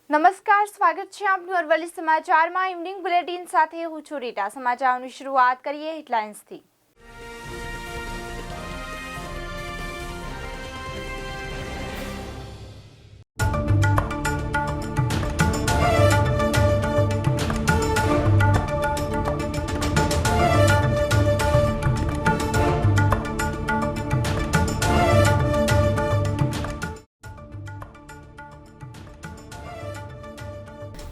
નમસ્કાર, સ્વાગત છે આપનું અરવલ્લી સમાચારમાં ઇવનિંગ બુલેટિન સાથે હું છું રીટા। સમાચારોની શરૂઆત કરીએ હેડલાઇન્સથી।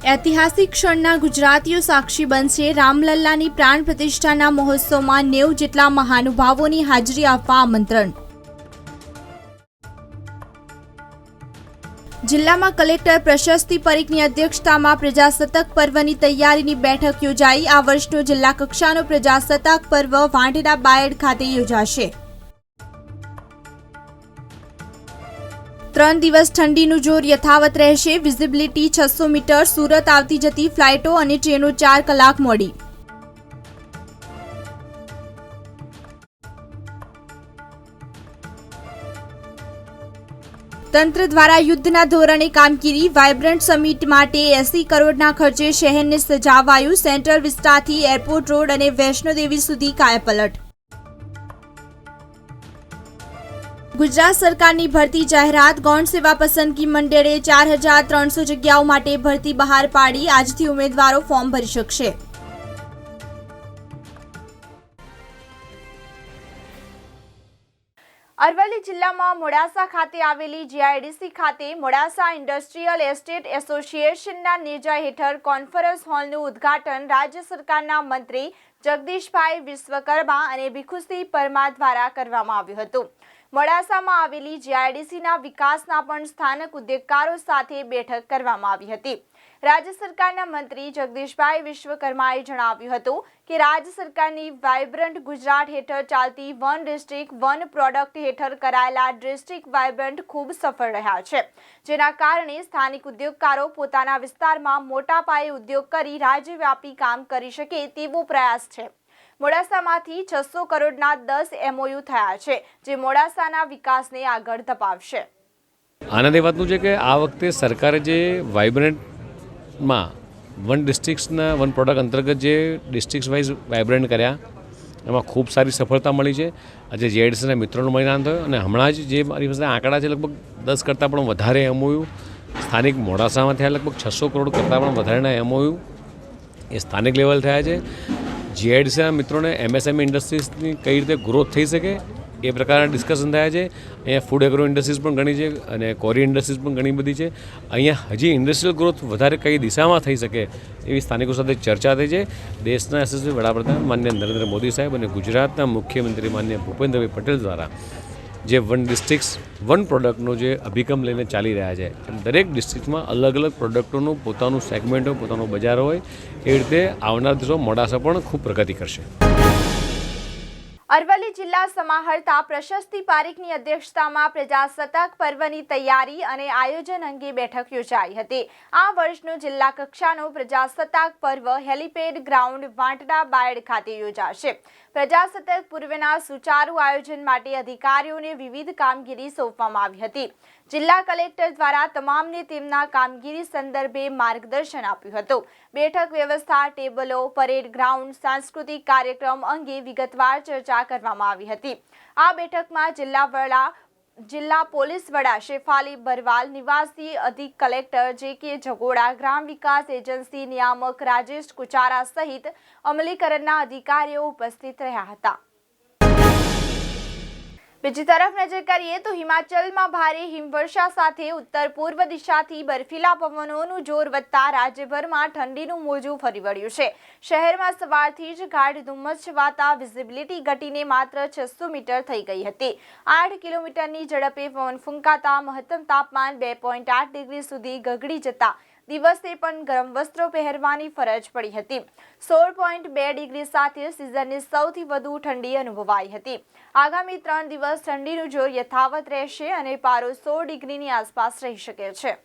ऐतिहासिक क्षणना गुजरातीओ साक्षी बनशे। रामलल्लानी प्राण प्रतिष्ठाना महोत्सवमां 90 जेटला महानुभावोनी हाजरी आपवा आमंत्रण। जिल्लामां कलेक्टर प्रशस्ति परीखनी अध्यक्षतामां प्रजासत्ताक पर्वनी तैयारीनी बैठक योजाई। आ वर्षनो जिल्ला कक्षानो प्रजासत्ताक पर्व वांढेरा बायड खाते योजाशे। 3 દિવસ ઠંડીનું જોર યથાવત રહેશે। Visibility 600 metre. સુરત આવતી જતી ફ્લાઇટો અને ટ્રેનો 4 કલાક મોડી। તંત્ર દ્વારા યુદ્ધના ધોરણે કામગીરી। વાઇબ્રન્ટ સમિટ માટે 80 કરોડના ખર્ચે શહેરને સજાવાયું। સેન્ટ્રલ વિસ્તારથી એરપોર્ટ રોડ અને વૈષ્ણોદેવી સુધી કાયાપલટ। गुजरात सरकारनी भरती जाहेरात। गौण सेवा पसंदगी मंडळे 4300 जग्याओं माटे भरती बहार पाड़ी। आजथी उमेदवारो फॉर्म भरी शकशे। अरवली जिल्लामां मोडासा खाते आवेली जीआईडीसी खाते मोडासा इंडस्ट्रीयल एस्टेट एसोसिएशनना नेजा हेठळ कॉन्फरन्स हॉलनुं उद्घाटन राज्य सरकारना मंत्री जगदीशभाई विश्वकर्मा અને ભીખુસિંહ પરમાર દ્વારા કરવામાં આવ્યું હતું। મોડાસામાં આવેલી જીઆઈડીસીના વિકાસના પણ સ્થાનિક ઉદ્યોગકારો સાથે બેઠક કરવામાં આવી હતી। રાજ્ય સરકારના મંત્રી જગદીશભાઈ વિશ્વકર્માએ જણાવ્યું હતું કે રાજ્ય સરકારની વાઇબ્રન્ટ ગુજરાત હેઠળ ચાલતી વન ડિસ્ટ્રિક્ટ વન પ્રોડક્ટ હેઠળ કરાયેલા ડિસ્ટ્રિક્ટ વાઇબ્રન્ટ ખૂબ સફળ રહ્યા છે, જેના કારણે સ્થાનિક ઉદ્યોગકારો પોતાના વિસ્તારમાં મોટા પાયે ઉદ્યોગ કરી રાજ્યવ્યાપી કામ કરી શકે તેવો પ્રયાસ છે। મોડાસામાંથી 600 કરોડના 10 એમઓયુ થયા છે, જે મોડાસાના વિકાસને આગળ ધપાવશે। આનંદ એ વાતનું છે કે આ વખતે સરકારે જે વાઇબ્રન્ટમાં વન ડિસ્ટ્રિક્ટ્સના વન પ્રોડક્ટ અંતર્ગત જે ડિસ્ટ્રિક્ટ વાઇઝ વાઇબ્રન્ટ કર્યા એમાં ખૂબ સારી સફળતા મળી છે। આજે જીઆઈડીસીના મિત્રોનો મળીને આનંદ થયો અને હમણાં જ જે મારી પાસે આંકડા છે લગભગ 10 કરતાં પણ વધારે એમઓયુ સ્થાનિક મોડાસામાં થયા। લગભગ 600 કરોડ કરતાં પણ વધારેના એમઓયુ એ સ્થાનિક લેવલ થયા છે। જીઆઈડીસીના મિત્રોને એમએસએમઈ ઇન્ડસ્ટ્રીઝની કઈ રીતે ગ્રોથ થઈ શકે એ પ્રકારના ડિસ્કશન થયા છે। અહીંયા ફૂડ એગ્રો ઇન્ડસ્ટ્રીઝ પણ ઘણી છે અને કોરી ઇન્ડસ્ટ્રીઝ પણ ઘણી બધી છે। અહીંયા હજી ઇન્ડસ્ટ્રીયલ ગ્રોથ વધારે કઈ દિશામાં થઈ શકે એવી સ્થાનિકો સાથે ચર્ચા થઈ છે। દેશના યશસ્વી વડાપ્રધાન માનનીય નરેન્દ્ર મોદી સાહેબ અને ગુજરાતના મુખ્યમંત્રી માનનીય ભૂપેન્દ્રભાઈ પટેલ દ્વારા જે વન ડિસ્ટ્રિક્ટ્સ વન પ્રોડક્ટનો જે અભિગમ લઈને ચાલી રહ્યા છે, દરેક ડિસ્ટ્રિક્ટમાં અલગ અલગ પ્રોડક્ટોનું પોતાનું સેગમેન્ટ હોય, પોતાનું બજાર હોય, એ રીતે આવનાર દિવસો મોડાસા પણ ખૂબ પ્રગતિ કરશે। અરવલ્લી જિલ્લા સમાહર્તા પ્રશસ્તિ પારીખની અધ્યક્ષતામાં પ્રજાસત્તાક પર્વની તૈયારી અને આયોજન અંગે બેઠક યોજાઈ હતી। આ વર્ષનો જિલ્લા કક્ષાનો પ્રજાસત્તાક પર્વ હેલીપેડ ગ્રાઉન્ડ વાંટડા બાયડ ખાતે યોજાશે। પ્રજાસત્તાક પૂર્વના સુચારુ આયોજન માટે અધિકારીઓને વિવિધ કામગીરી સોંપવામાં આવી હતી। જિલ્લા કલેક્ટર દ્વારા તમામને તેમના કામગીરી સંદર્ભે માર્ગદર્શન આપ્યું હતું। બેઠક વ્યવસ્થા, ટેબલો, પરેડ ગ્રાઉન્ડ, સાંસ્કૃતિક કાર્યક્રમ અંગે વિગતવાર ચર્ચા કરવામાં આવી હતી। આ બેઠકમાં જિલ્લા પોલીસ વડા શેફાલી બરવાલ, નિવાસી અધિક કલેક્ટર જે.કે. જગોડા, ગ્રામ વિકાસ એજન્સી નિયામક રાજેશ કુચારા સહિત અમલીકરણના અધિકારીઓ ઉપસ્થિત રહ્યા હતા। બીજી તરફ નજર કરીએ તો હિમાચલમાં ભારે હિમવર્ષા સાથે ઉત્તર પૂર્વ દિશાથી બર્ફીલા પવનોનું જોર વધતા રાજ્યભરમાં ઠંડીનું મોજું ફરી વળ્યું છે। શહેરમાં સવારથી જ ગાઢ ધુમ્મસ છવાતા વિઝિબિલિટી ઘટીને માત્ર 600 મીટર થઈ ગઈ હતી। 8 કિલોમીટરની ઝડપે પવન ફૂંકાતા મહત્તમ તાપમાન 2.8 ડિગ્રી સુધી ગગડી જતા દિવસે પણ ગરમ વસ્ત્રો પહેરવાની ફરજ પડી હતી। 16.2 ડિગ્રી સાથે સિઝનની સૌથી વધુ ઠંડી અનુભવાઈ હતી। આગામી 3 દિવસ ઠંડીનું જોર યથાવત રહેશે અને પારો 16 ડિગ્રીની આસપાસ રહી શકે છે।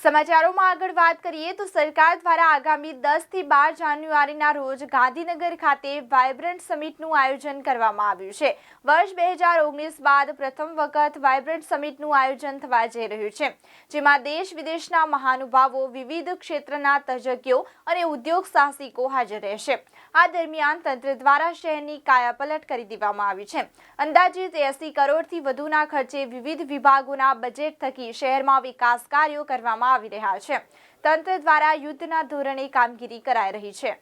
સમાચારોમાં આગળ વાત કરીએ તો સરકાર દ્વારા આગામી 10 થી 12 જાન્યુઆરીના રોજ ગાંધીનગર ખાતે વાઇબ્રન્ટ સમિટનું આયોજન કરવામાં આવ્યું છે. વર્ષ 2019 બાદ પ્રથમ વખત વાઇબ્રન્ટ સમિટનું આયોજન થવા જઈ રહ્યું છે, જેમાં દેશ વિદેશના મહાનુભાવો, વિવિધ ક્ષેત્રના તજજ્ઞો અને ઉદ્યોગ સાહસિકો હાજર રહેશે. આ દરમિયાન તંત્ર દ્વારા શહેરની કાયાપલટ કરી દેવામાં આવી છે. અંદાજિત 80 કરોડથી વધુના ખર્ચે વિવિધ વિભાગોના બજેટ થકી શહેરમાં વિકાસ કાર્યો કરવામાં આવી રહ્યા છે. તંત્ર દ્વારા યુદ્ધના ધોરણે કામગીરી કરાઈ રહી છે.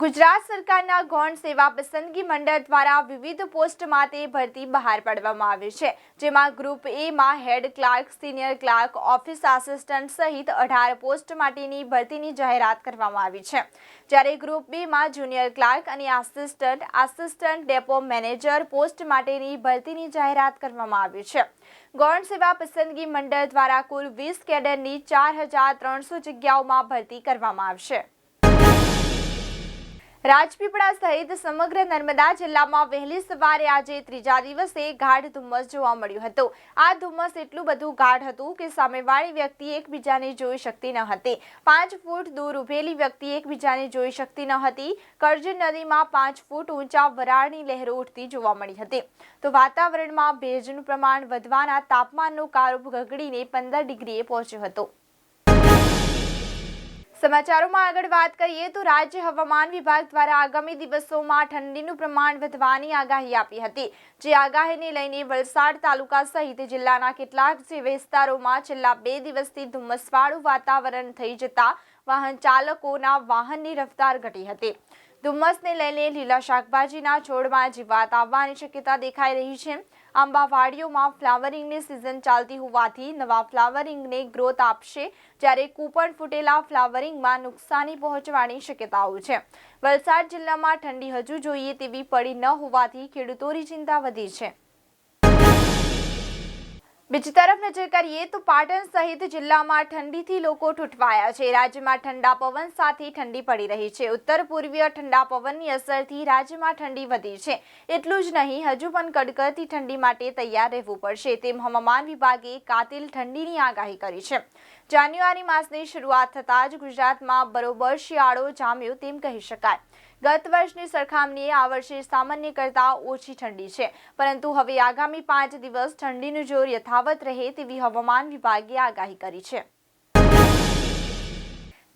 ગુજરાત સરકારના ગૌણ સેવા પસંદગી મંડળ દ્વારા વિવિધ પોસ્ટ માટે ભરતી બહાર પાડવામાં આવી છે, જેમાં ગ્રુપ એ માં head clerk, senior clerk, office assistant સહિત 18 પોસ્ટ માટેની ભરતીની જાહેરાત કરવામાં આવી છે. જ્યારે ગ્રુપ બી માં જુનિયર ક્લાર્ક અને આસિસ્ટન્ટ ડેપો મેનેજર પોસ્ટ માટેની ભરતીની જાહેરાત કરવામાં આવી છે. ગૌણ સેવા પસંદગી મંડળ દ્વારા કુલ 20 કેડરની 4300 જગ્યાઓમાં ભરતી કરવામાં આવશે. રાજપીપળા સહિત સમગ્ર નર્મદા જિલ્લામાં વહેલી સવારે આજે ત્રીજા દિવસે ગાઢ ધુમ્મસ જોવા મળ્યું હતું. આ ધુમ્મસ એટલું બધું ગાઢ હતું કે સામેવાળી વ્યક્તિ એકબીજાને જોઈ શકતી ન હતી. 5 ફૂટ દૂર ઉભેલી વ્યક્તિ એકબીજાને જોઈ શકતી ન હતી. કરજણ નદીમાં 5 ફૂટ ઊંચા વરાળની લહેરો ઉઠતી જોવા મળી હતી. તો વાતાવરણમાં ભેજનું પ્રમાણ વધવાના તાપમાનનો કારો ગગડીને 15 ડિગ્રીએ પહોંચ્યો હતો. સમાચારોમાં આગળ વાત કરીએ તો રાજ્ય હવામાન વિભાગ દ્વારા આગામી દિવસોમાં ઠંડીનું પ્રમાણ વધવાની આગાહી આપી હતી. જે આગાહીને લઈને વલસાડ તાલુકા સહિત જિલ્લાના કેટલાક વિસ્તારોમાં છેલ્લા 2 દિવસથી ધુમ્મસવાળું વાતાવરણ થઈ જતા વાહન ચાલકોના વાહનની રફતાર ઘટી હતી. ધુમ્મસને લઈને લીલા શાકભાજીના છોડમાં જીવાત આવવાની શક્યતા દેખાઈ રહી છે. આંબાવાડીઓમાં ફ્લાવરિંગની સિઝન ચાલતી હોવાથી નવા ફ્લાવરિંગને ગ્રોથ આપશે, જ્યારે કૂપણ ફૂટેલા ફ્લાવરિંગમાં નુકસાની પહોંચવાની શક્યતાઓ છે. વલસાડ જિલ્લામાં ઠંડી હજુ જોઈએ તેવી પડી ન હોવાથી ખેડૂતોની ચિંતા વધી છે. બીજી તરફ નજર કરીએ તો પાટણ સહિત જિલ્લામાં ઠંડીથી લોકો ઠૂંઠવાયા છે. રાજ્યમાં ઠંડા પવન સાથે ઠંડી પડી રહી છે. ઉત્તર પૂર્વીય ઠંડા પવનની અસરથી રાજ્યમાં ઠંડી વધી છે. એટલું જ નહીં, હજુ પણ કડકડતી ઠંડી માટે તૈયાર રહેવું પડશે તેમ હવામાન વિભાગે કાતિલ ઠંડીની આગાહી કરી છે. જાન્યુઆરી માસની શરૂઆત થતાં જ ગુજરાતમાં બરોબર શિયાળો જામ્યો તેમ કહી શકાય. ગત વર્ષની સરખામણીએ આ વર્ષે સામાન્ય કરતાં ઓછી ઠંડી છે, પરંતુ હવે આગામી 5 દિવસ ઠંડીનું જોર યથાવત રહે તેવી હવામાન વિભાગે આગાહી કરી છે.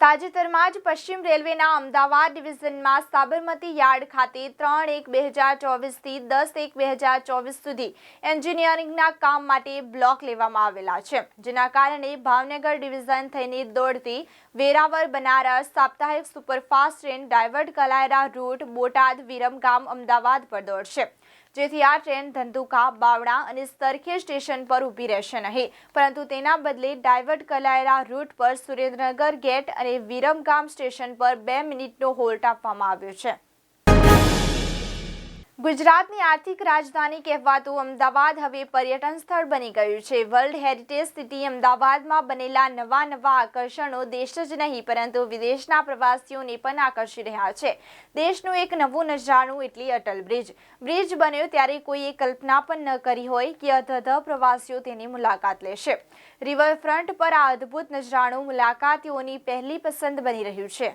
તાજેતરમાં જ પશ્ચિમ રેલવેના અમદાવાદ ડિવિઝનમાં સાબરમતી યાર્ડ ખાતે 3/1/2024 થી 10/1/2024 સુધી એન્જિનિયરિંગના કામ માટે બ્લોક લેવામાં આવેલા છે, જેના કારણે ભાવનગર ડિવિઝન થઈને દોડતી વેરાવળ બનારસ સાપ્તાહિક સુપરફાસ્ટ ટ્રેન ડાયવર્ટ કરાયેલા રૂટ બોટાદ, વિરમગામ, અમદાવાદ પર દોડશે. જેથી આ ટ્રેન ધંધુકા, બાવળા અને સરખેજ સ્ટેશન પર ઊભી રહેશે નહીં, પરંતુ તેના બદલે ડાયવર્ટ કરાયેલા રૂટ પર સુરેન્દ્રનગર ગેટ અને વિરમગામ સ્ટેશન પર 2 મિનિટનો હોલ્ટ આપવામાં આવ્યો છે. ગુજરાતની આર્થિક રાજધાની કહેવાતું અમદાવાદ હવે પર્યટન સ્થળ બની ગયું છે. વર્લ્ડ હેરિટેજ સિટી અમદાવાદમાં બનેલા નવા આકર્ષણો દેશ જ નહીં પરંતુ વિદેશના પ્રવાસીઓને પણ આકર્ષી રહ્યા છે. દેશનું એક નવું નજરાણું એટલે અટલ બ્રિજ. બ્રિજ બન્યો ત્યારે કોઈએ કલ્પના પણ ન કરી હોય કે અધધ પ્રવાસીઓ તેની મુલાકાત લેશે. રિવરફ્રન્ટ પર આ અદ્ભુત નજરાણું મુલાકાતીઓની પહેલી પસંદ બની રહ્યું છે.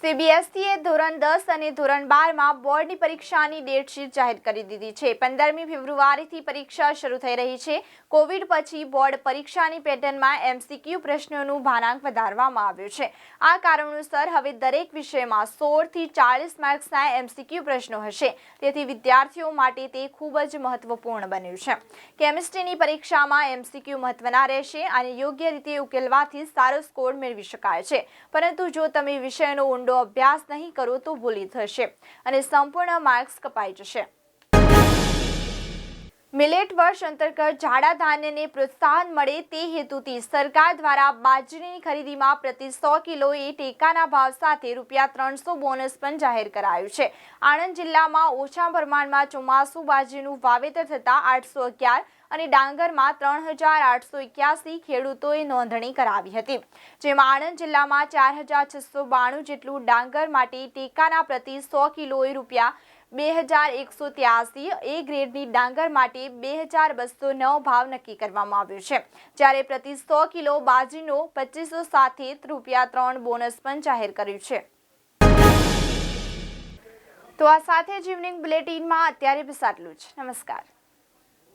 સીબીએસઈએ ધોરણ 10 અને ધોરણ 12માં બોર્ડની પરીક્ષાની ડેટશીટ જાહેર કરી દીધી છે. 15મી ફેબ્રુઆરીથી પરીક્ષા શરૂ થઈ રહી છે. કોવિડ પછી બોર્ડ પરીક્ષાની પેટર્નમાં એમસીક્યુ પ્રશ્નોનું ભારાંક વધારવામાં આવ્યું છે. આ કારણોસર હવે દરેક વિષયમાં 16 થી 40 માર્ક્સના એમસીક્યુ પ્રશ્નો હશે. તેથી વિદ્યાર્થીઓ માટે તે ખૂબ જ મહત્વપૂર્ણ બન્યું છે. કેમિસ્ટ્રીની પરીક્ષામાં એમસીક્યુ મહત્વના રહેશે અને યોગ્ય રીતે ઉકેલવાથી સારો સ્કોર મેળવી શકાય છે. પરંતુ જો તમે વિષયનો અભ્યાસ નહીં કરો તો ભૂલી થશે અને સંપૂર્ણ માર્ક્સ કપાઈ જશે. મિલેટ વર્ષ અંતર્ગત જાડા ધાન્યને પ્રોત્સાહન મળે તે હેતુથી સરકાર દ્વારા બાજરીની ખરીદીમાં પ્રતિ 100 કિલોએ ટેકાના ભાવ સાથે ₹300 બોનસ પણ જાહેર કરાયું છે. આણંદ જિલ્લામાં ઓછા પ્રમાણમાં ચોમાસુ બાજરીનું વાવેતર થતાં 811 અને ડાંગરમાં 3881 ખેડૂતોએ નોંધણી કરાવી હતી. જેમાં આણંદ જિલ્લામાં 4692 જેટલું ડાંગર માટે ટેકાના પ્રતિ 100 કિલોએ 2183, એ ગ્રેડની ડાંગર માટે 2209 ભાવ નક્કી કરવામાં આવ્યો છે, જ્યારે પ્રતિ 100 કિલો બાજરીનો 2500 સાથે ₹3 બોનસ પણ જાહેર કર્યું છે। તો આ સાથે જ ઇવનિંગ બુલેટિનમાં અત્યારે બસ આટલું જ। નમસ્કાર।